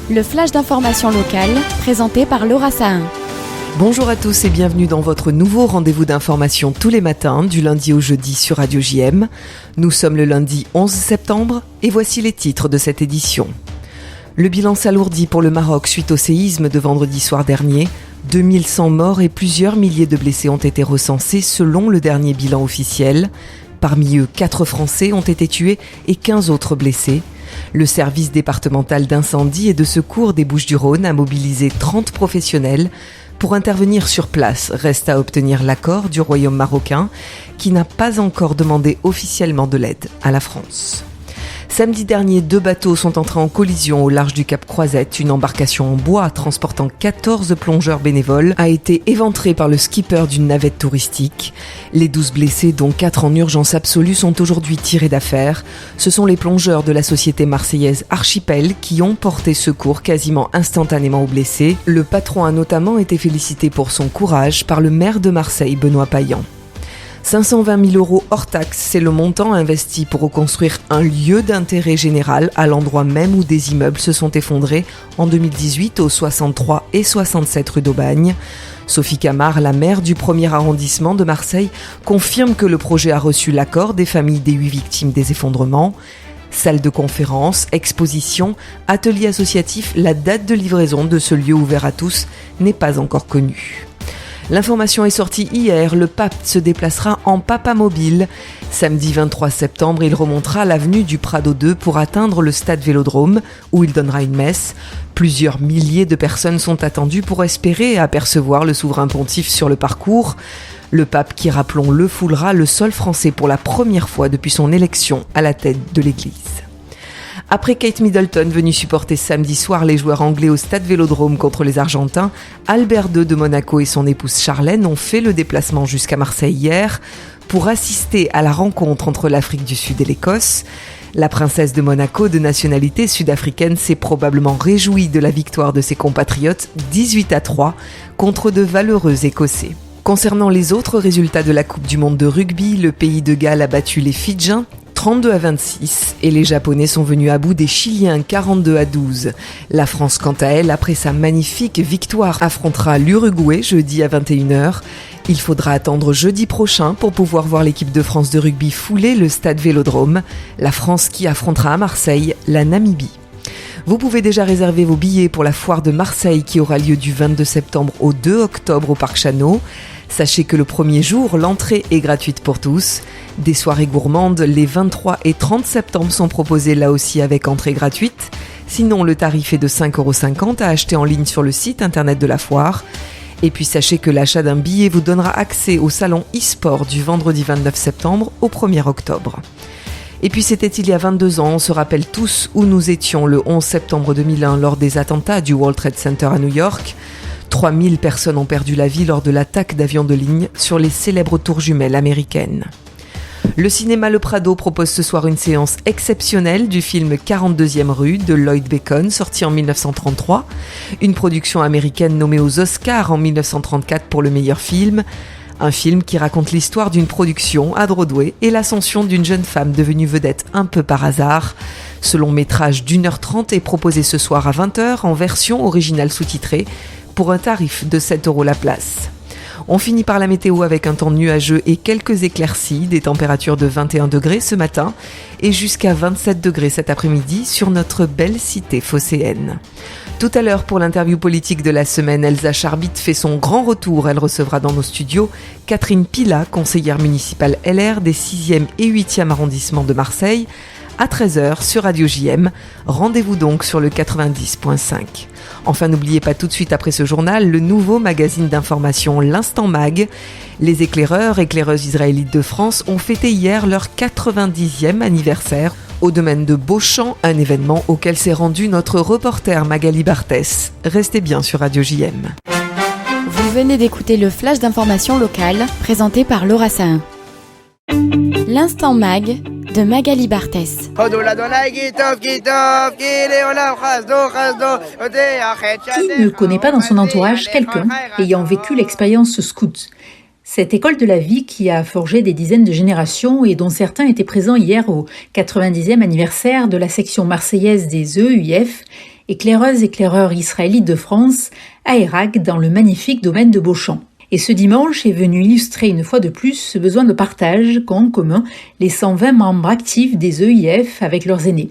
Le flash d'information locale, présenté par Laura Sahin. Bonjour à tous et bienvenue dans votre nouveau rendez-vous d'information tous les matins, du lundi au jeudi sur Radio JM. Nous sommes le lundi 11 septembre et voici les titres de cette édition. Le bilan s'alourdit pour le Maroc suite au séisme de vendredi soir dernier. 2100 morts et plusieurs milliers de blessés ont été recensés selon le dernier bilan officiel. Parmi eux, 4 Français ont été tués et 15 autres blessés. Le service départemental d'incendie et de secours des Bouches-du-Rhône a mobilisé 30 professionnels pour intervenir sur place. Reste à obtenir l'accord du Royaume marocain qui n'a pas encore demandé officiellement de l'aide à la France. Samedi dernier, 2 bateaux sont entrés en collision au large du Cap Croisette. Une embarcation en bois transportant 14 plongeurs bénévoles a été éventrée par le skipper d'une navette touristique. Les 12 blessés, dont 4 en urgence absolue, sont aujourd'hui tirés d'affaire. Ce sont les plongeurs de la société marseillaise Archipel qui ont porté secours quasiment instantanément aux blessés. Le patron a notamment été félicité pour son courage par le maire de Marseille, Benoît Payan. 520 000 € hors taxe, c'est le montant investi pour reconstruire un lieu d'intérêt général à l'endroit même où des immeubles se sont effondrés en 2018 aux 63 et 67 rue d'Aubagne. Sophie Camard, la maire du 1er arrondissement de Marseille, confirme que le projet a reçu l'accord des familles des 8 victimes des effondrements. Salle de conférence, exposition, atelier associatif, la date de livraison de ce lieu ouvert à tous n'est pas encore connue. L'information est sortie hier, le pape se déplacera en papamobile. Samedi 23 septembre, il remontera l'avenue du Prado 2 pour atteindre le stade Vélodrome, où il donnera une messe. Plusieurs milliers de personnes sont attendues pour espérer apercevoir le souverain pontife sur le parcours. Le pape qui, rappelons-le, foulera le sol français pour la première fois depuis son élection à la tête de l'Église. Après Kate Middleton, venue supporter samedi soir les joueurs anglais au stade Vélodrome contre les Argentins, Albert II de Monaco et son épouse Charlène ont fait le déplacement jusqu'à Marseille hier pour assister à la rencontre entre l'Afrique du Sud et l'Écosse. La princesse de Monaco, de nationalité sud-africaine, s'est probablement réjouie de la victoire de ses compatriotes 18-3 contre de valeureux Écossais. Concernant les autres résultats de la Coupe du Monde de rugby, le pays de Galles a battu les Fidjiens 32-26 et les Japonais sont venus à bout des Chiliens 42-12. La France, quant à elle, après sa magnifique victoire, affrontera l'Uruguay jeudi à 21h. Il faudra attendre jeudi prochain pour pouvoir voir l'équipe de France de rugby fouler le stade Vélodrome. La France qui affrontera à Marseille la Namibie. Vous pouvez déjà réserver vos billets pour la foire de Marseille qui aura lieu du 22 septembre au 2 octobre au Parc Chano. Sachez que le premier jour, l'entrée est gratuite pour tous. Des soirées gourmandes les 23 et 30 septembre sont proposées là aussi avec entrée gratuite. Sinon, le tarif est de 5,50 € à acheter en ligne sur le site internet de la foire. Et puis sachez que l'achat d'un billet vous donnera accès au salon e-sport du vendredi 29 septembre au 1er octobre. Et puis c'était il y a 22 ans, on se rappelle tous où nous étions le 11 septembre 2001 lors des attentats du World Trade Center à New York. 3000 personnes ont perdu la vie lors de l'attaque d'avions de ligne sur les célèbres tours jumelles américaines. Le cinéma Le Prado propose ce soir une séance exceptionnelle du film 42e rue de Lloyd Bacon, sorti en 1933. Une production américaine nommée aux Oscars en 1934 pour le meilleur film. Un film qui raconte l'histoire d'une production à Broadway et l'ascension d'une jeune femme devenue vedette un peu par hasard. Ce long métrage d'1h30 est proposé ce soir à 20h en version originale sous-titrée pour un tarif de 7 € la place. On finit par la météo avec un temps nuageux et quelques éclaircies, des températures de 21 degrés ce matin et jusqu'à 27 degrés cet après-midi sur notre belle cité phocéenne. Tout à l'heure, pour l'interview politique de la semaine, Elsa Charbit fait son grand retour. Elle recevra dans nos studios Catherine Pila, conseillère municipale LR des 6e et 8e arrondissements de Marseille, à 13h sur Radio JM. Rendez-vous donc sur le 90.5. Enfin, n'oubliez pas tout de suite après ce journal, le nouveau magazine d'information L'Instant Mag. Les éclaireuses israélites de France ont fêté hier leur 90e anniversaire au domaine de Beauchamp, un événement auquel s'est rendu notre reporter Magali Barthès. Restez bien sur Radio JM. Vous venez d'écouter le flash d'information locale présenté par Laura Sahin. L'Instant Mag de Magali Barthès. Qui ne connaît pas dans son entourage quelqu'un ayant vécu l'expérience scout ? Cette école de la vie qui a forgé des dizaines de générations et dont certains étaient présents hier au 90e anniversaire de la section marseillaise des EUIF éclaireuse, éclaireur israélite de France, à Hérac, dans le magnifique domaine de Beauchamp. Et ce dimanche est venu illustrer une fois de plus ce besoin de partage qu'ont en commun les 120 membres actifs des EIF avec leurs aînés.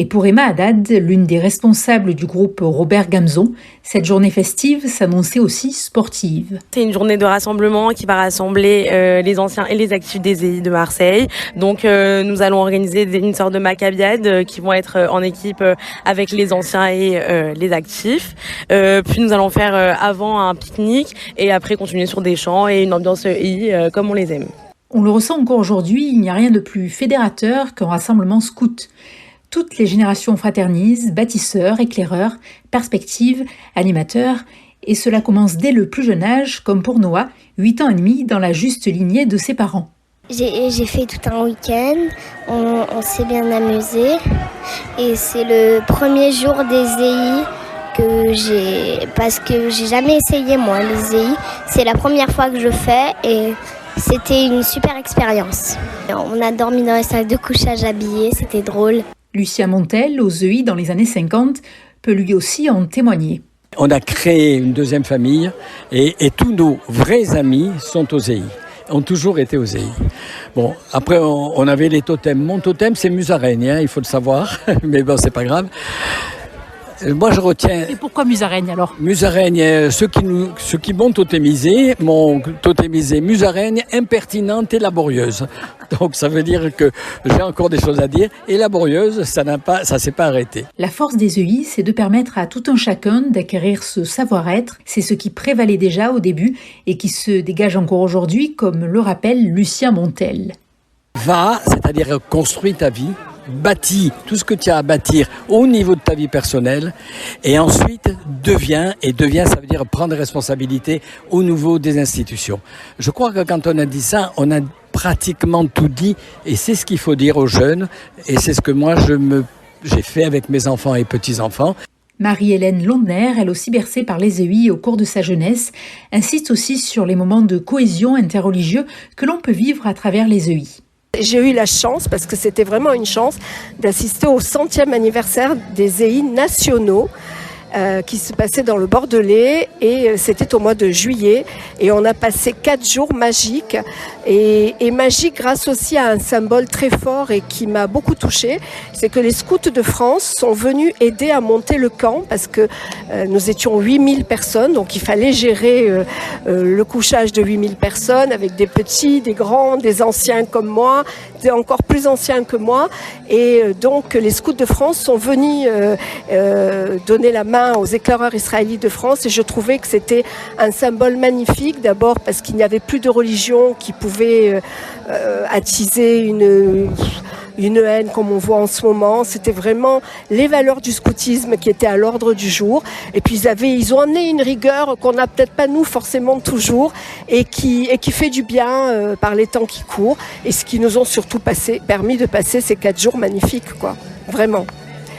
Et pour Emma Haddad, l'une des responsables du groupe Robert Gamzon, cette journée festive s'annonçait aussi sportive. C'est une journée de rassemblement qui va rassembler les anciens et les actifs des EI de Marseille. Donc nous allons organiser une sorte de maccabiade qui vont être en équipe avec les anciens et les actifs. Puis nous allons faire avant un pique-nique et après continuer sur des chants et une ambiance EI comme on les aime. On le ressent encore aujourd'hui, il n'y a rien de plus fédérateur qu'un rassemblement scout. Toutes les générations fraternisent, bâtisseurs, éclaireurs, perspectives, animateurs, et cela commence dès le plus jeune âge, comme pour Noah, 8 ans et demi, dans la juste lignée de ses parents. J'ai fait tout un week-end, on s'est bien amusé, et c'est le premier jour des EI parce que j'ai jamais essayé moi les EI, c'est la première fois que je fais et c'était une super expérience. On a dormi dans les salles de couchage habillés, c'était drôle. Lucien Montel, aux EI dans les années 50, peut lui aussi en témoigner. On a créé une deuxième famille et tous nos vrais amis sont aux EI, ont toujours été aux EI. Bon, après on avait les totems. Mon totem c'est musaraigne, il faut le savoir, mais bon c'est pas grave. Moi je retiens... Et pourquoi musaraigne alors ? Musaraigne, ceux qui m'ont totémisé musaraigne impertinente et laborieuse. Donc ça veut dire que j'ai encore des choses à dire. Et laborieuse, ça s'est pas arrêté. La force des EI, c'est de permettre à tout un chacun d'acquérir ce savoir-être. C'est ce qui prévalait déjà au début et qui se dégage encore aujourd'hui, comme le rappelle Lucien Montel. Va, c'est-à-dire construis ta vie. Bâtis tout ce que tu as à bâtir au niveau de ta vie personnelle et ensuite deviens, ça veut dire prendre des responsabilités au niveau des institutions. Je crois que quand on a dit ça, on a pratiquement tout dit et c'est ce qu'il faut dire aux jeunes et c'est ce que moi j'ai fait avec mes enfants et petits-enfants. Marie-Hélène Londner, elle aussi bercée par les EI au cours de sa jeunesse, insiste aussi sur les moments de cohésion interreligieux que l'on peut vivre à travers les EI. J'ai eu la chance, parce que c'était vraiment une chance, d'assister au 100e anniversaire des EI nationaux qui se passait dans le Bordelais et c'était au mois de juillet et on a passé 4 jours magiques et magiques grâce aussi à un symbole très fort et qui m'a beaucoup touchée, c'est que les scouts de France sont venus aider à monter le camp parce que nous étions 8000 personnes, donc il fallait gérer le couchage de 8000 personnes avec des petits, des grands, des anciens comme moi, des encore plus anciens que moi et donc les scouts de France sont venus donner la main aux éclaireurs israélites de France et je trouvais que c'était un symbole magnifique, d'abord parce qu'il n'y avait plus de religion qui pouvait attiser une haine comme on voit en ce moment. C'était vraiment les valeurs du scoutisme qui étaient à l'ordre du jour. Et puis ils ont amené une rigueur qu'on n'a peut-être pas nous forcément toujours et qui fait du bien par les temps qui courent et ce qui nous ont surtout permis de passer ces 4 jours magnifiques, quoi. Vraiment.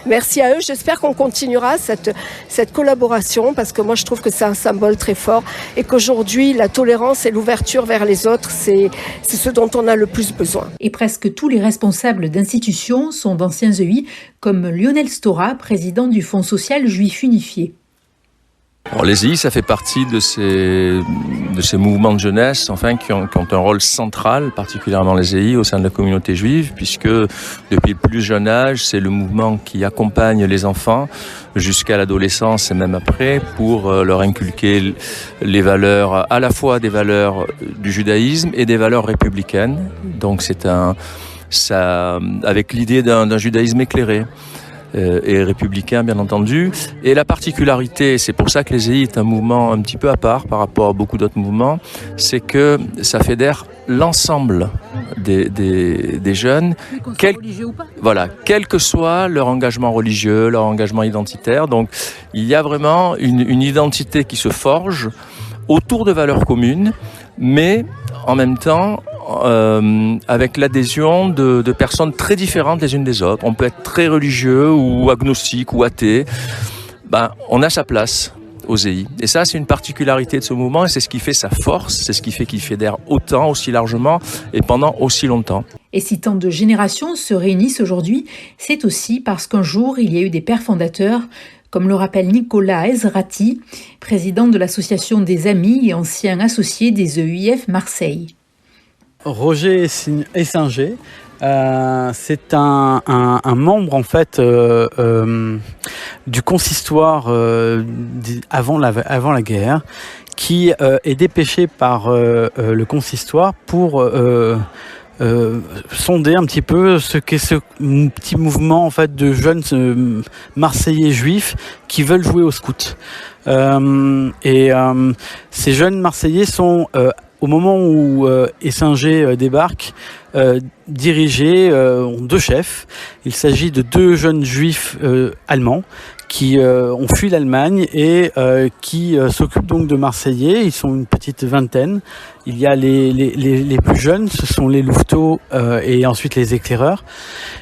Merci à eux, j'espère qu'on continuera cette collaboration parce que moi je trouve que c'est un symbole très fort et qu'aujourd'hui la tolérance et l'ouverture vers les autres c'est ce dont on a le plus besoin. Et presque tous les responsables d'institutions sont d'anciens EI comme Lionel Stora, président du Fonds social juif unifié. Alors les EI, ça fait partie de ces mouvements de jeunesse, enfin, qui ont un rôle central, particulièrement les EI, au sein de la communauté juive, puisque depuis le plus jeune âge, c'est le mouvement qui accompagne les enfants jusqu'à l'adolescence et même après, pour leur inculquer les valeurs, à la fois des valeurs du judaïsme et des valeurs républicaines. Donc avec l'idée d'un judaïsme éclairé. Et républicain bien entendu. Et la particularité, c'est pour ça que les EI est un mouvement un petit peu à part par rapport à beaucoup d'autres mouvements, c'est que ça fédère l'ensemble des jeunes, quel que soit leur engagement religieux, leur engagement identitaire. Donc il y a vraiment une identité qui se forge autour de valeurs communes, mais en même temps avec l'adhésion de personnes très différentes les unes des autres. On peut être très religieux ou agnostique ou athée. On a sa place aux EI. Et ça, c'est une particularité de ce mouvement et c'est ce qui fait sa force, c'est ce qui fait qu'il fédère autant, aussi largement et pendant aussi longtemps. Et si tant de générations se réunissent aujourd'hui, c'est aussi parce qu'un jour, il y a eu des pères fondateurs, comme le rappelle Nicolas Ezrati, président de l'association des Amis et ancien associé des EUIF Marseille. Roger Essinger, c'est un membre en fait du consistoire avant la guerre, qui est dépêché par le consistoire pour sonder un petit peu ce qu'est ce petit mouvement en fait de jeunes Marseillais juifs qui veulent jouer au scout. Ces jeunes Marseillais sont au moment où Essinger débarque, dirigés ont deux chefs. Il s'agit de deux jeunes juifs allemands qui ont fui l'Allemagne et qui s'occupent donc de Marseillais. Ils sont une petite vingtaine. Il y a les plus jeunes, ce sont les louveteaux et ensuite les éclaireurs.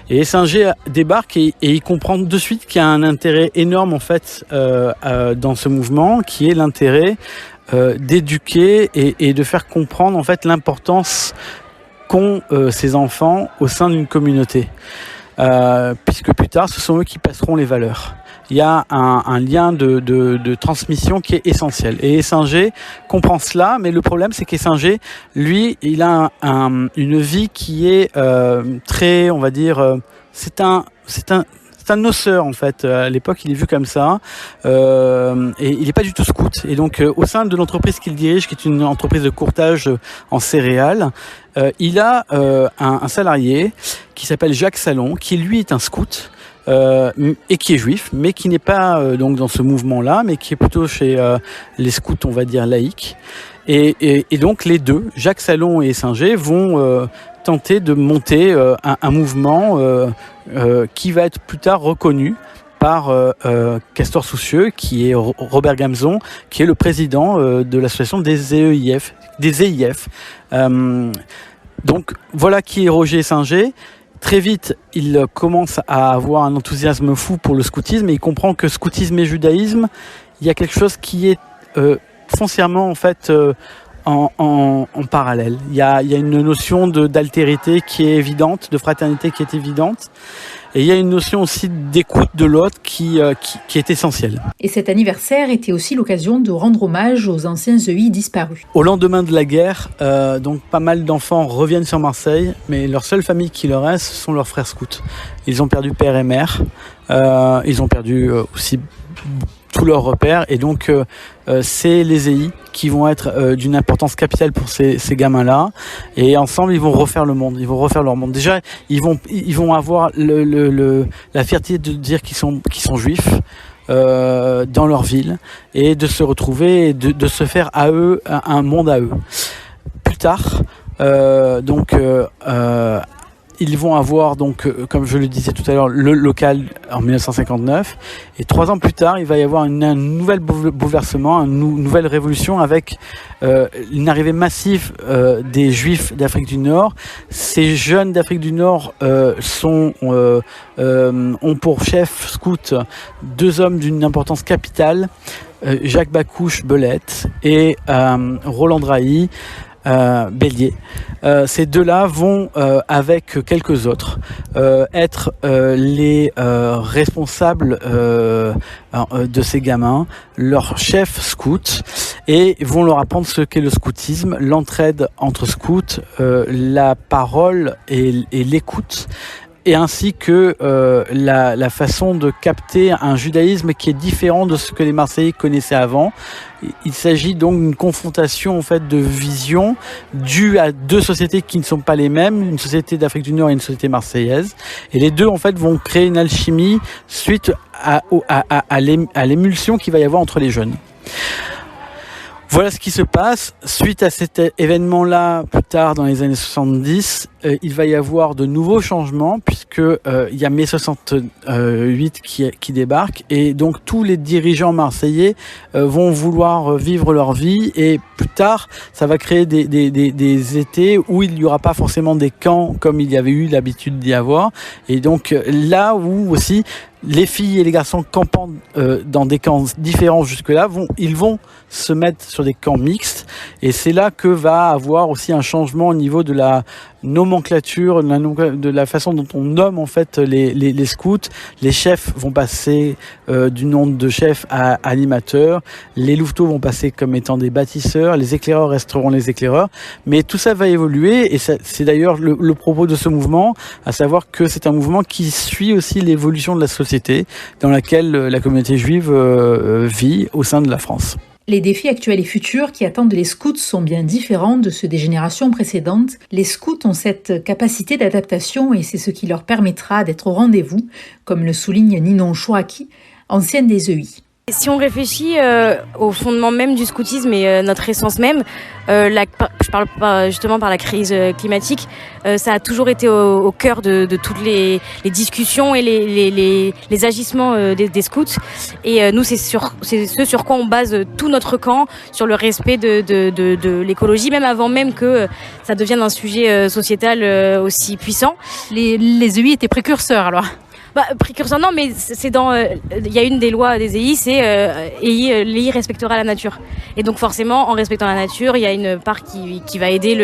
Et Essinger débarque et il comprend de suite qu'il y a un intérêt énorme en fait dans ce mouvement, qui est l'intérêt d'éduquer et de faire comprendre en fait l'importance qu'ont ces enfants au sein d'une communauté, puisque plus tard ce sont eux qui passeront les valeurs. Il y a un lien de transmission qui est essentiel. Et Essinger comprend cela, mais le problème c'est qu'Essinger, lui, il a une vie qui est très, on va dire, c'est un noceur en fait. À l'époque, il est vu comme ça, et il n'est pas du tout scout. Et donc, au sein de l'entreprise qu'il dirige, qui est une entreprise de courtage en céréales, il a un salarié qui s'appelle Jacques Salon, qui lui est un scout. Et qui est juif, mais qui n'est pas donc dans ce mouvement-là, mais qui est plutôt chez les scouts, on va dire, laïcs. Et donc les deux, Jacques Salon et Essinger, vont tenter de monter un mouvement qui va être plus tard reconnu par Castor Soucieux, qui est Robert Gamzon, qui est le président de l'association des EIF. Donc voilà qui est Roger Essinger. Très vite, il commence à avoir un enthousiasme fou pour le scoutisme et il comprend que scoutisme et judaïsme, il y a quelque chose qui est foncièrement en fait en parallèle. Il y a une notion d'altérité qui est évidente, de fraternité qui est évidente, et il y a une notion aussi d'écoute de l'autre qui est essentielle. Et cet anniversaire était aussi l'occasion de rendre hommage aux anciens EI disparus. Au lendemain de la guerre, donc pas mal d'enfants reviennent sur Marseille, mais leur seule famille qui leur reste, ce sont leurs frères scouts. Ils ont perdu père et mère, ils ont perdu aussi tous leurs repères, et donc c'est les EI qui vont être d'une importance capitale pour ces gamins-là, et ensemble ils vont refaire le monde, ils vont refaire leur monde. Déjà ils vont avoir la fierté de dire qu'ils sont juifs dans leur ville, et de se retrouver et de se faire à eux un monde à eux. Plus tard, ils vont avoir donc, comme je le disais tout à l'heure, le local en 1959, et 3 ans plus tard, il va y avoir un nouvel bouleversement, une nouvelle révolution avec une arrivée massive des Juifs d'Afrique du Nord. Ces jeunes d'Afrique du Nord ont pour chef scout 2 hommes d'une importance capitale, Jacques Bacouche-Belette et Roland Drahi, Bélier. Ces deux-là vont, avec quelques autres, être les responsables de ces gamins, leurs chefs scouts, et vont leur apprendre ce qu'est le scoutisme, l'entraide entre scouts, la parole et l'écoute, et ainsi que la façon de capter un judaïsme qui est différent de ce que les Marseillais connaissaient avant. Il s'agit donc d'une confrontation en fait de vision due à 2 sociétés qui ne sont pas les mêmes, une société d'Afrique du Nord et une société marseillaise, et les deux en fait vont créer une alchimie suite à l'émulsion qu'il va y avoir entre les jeunes. Voilà ce qui se passe. Suite à cet événement-là, plus tard dans les années 70, il va y avoir de nouveaux changements, puisque il y a mai 68 qui débarque, et donc tous les dirigeants marseillais vont vouloir vivre leur vie, et plus tard ça va créer des étés où il n'y aura pas forcément des camps comme il y avait eu l'habitude d'y avoir, et donc là où aussi les filles et les garçons campant dans des camps différents jusque-là, ils vont se mettre sur des camps mixtes. Et c'est là que va avoir aussi un changement au niveau de la nomenclature, de la façon dont on nomme en fait les scouts. Les chefs vont passer du nom de chef à animateur. Les louveteaux vont passer comme étant des bâtisseurs. Les éclaireurs resteront les éclaireurs. Mais tout ça va évoluer et c'est d'ailleurs le propos de ce mouvement, à savoir que c'est un mouvement qui suit aussi l'évolution de la société dans laquelle la communauté juive vit au sein de la France. Les défis actuels et futurs qui attendent les scouts sont bien différents de ceux des générations précédentes. Les scouts ont cette capacité d'adaptation et c'est ce qui leur permettra d'être au rendez-vous, comme le souligne Ninon Chouraki, ancienne des EI. Si on réfléchit au fondement même du scoutisme et notre essence même, je parle pas justement par la crise climatique, ça a toujours été au cœur de toutes les discussions et les agissements des scouts. Et nous, c'est ce sur quoi on base tout notre camp, sur le respect de l'écologie, même avant même que ça devienne un sujet sociétal aussi puissant. Les EI étaient précurseurs alors. Précurseur non, mais c'est dans il y a une des lois des EI, c'est l'EI respectera la nature. Et donc forcément, en respectant la nature, il y a une part qui va aider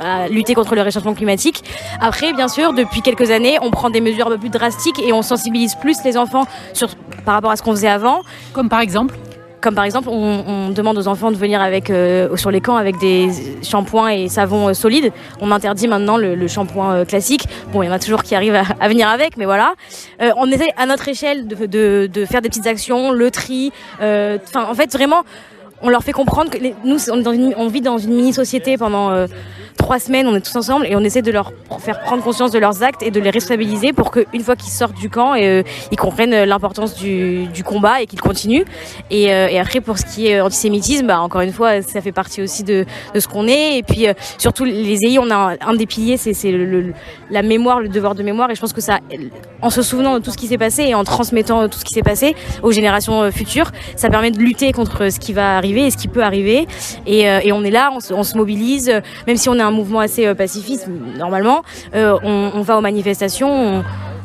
à lutter contre le réchauffement climatique. Après, bien sûr, depuis quelques années, on prend des mesures un peu plus drastiques et on sensibilise plus les enfants par rapport à ce qu'on faisait avant. Comme par exemple, on demande aux enfants de venir sur les camps avec des shampoings et savons solides. On interdit maintenant le shampoing classique. Bon, il y en a toujours qui arrivent à venir avec, mais voilà. On essaie à notre échelle de faire des petites actions, le tri. En fait, vraiment, on leur fait comprendre que nous, on vit dans une mini-société pendant 3 semaines, on est tous ensemble et on essaie de leur faire prendre conscience de leurs actes et de les responsabiliser pour qu'une fois qu'ils sortent du camp, ils comprennent l'importance du combat et qu'ils continuent. Et après, pour ce qui est antisémitisme, encore une fois, ça fait partie aussi de ce qu'on est. Et puis, surtout, les EI, on a un des piliers, c'est la mémoire, le devoir de mémoire. Et je pense que ça, en se souvenant de tout ce qui s'est passé et en transmettant tout ce qui s'est passé aux générations futures, ça permet de lutter contre ce qui va arriver et ce qui peut arriver. Et on est là, on se mobilise, même si on est un mouvement assez pacifiste normalement, on va aux manifestations,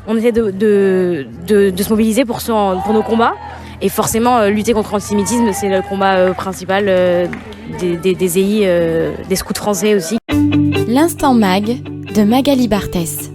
on essaie de se mobiliser pour nos combats et forcément lutter contre l'antisémitisme, c'est le combat principal des EI, des scouts français aussi. L'Instant Mag de Magali Barthès.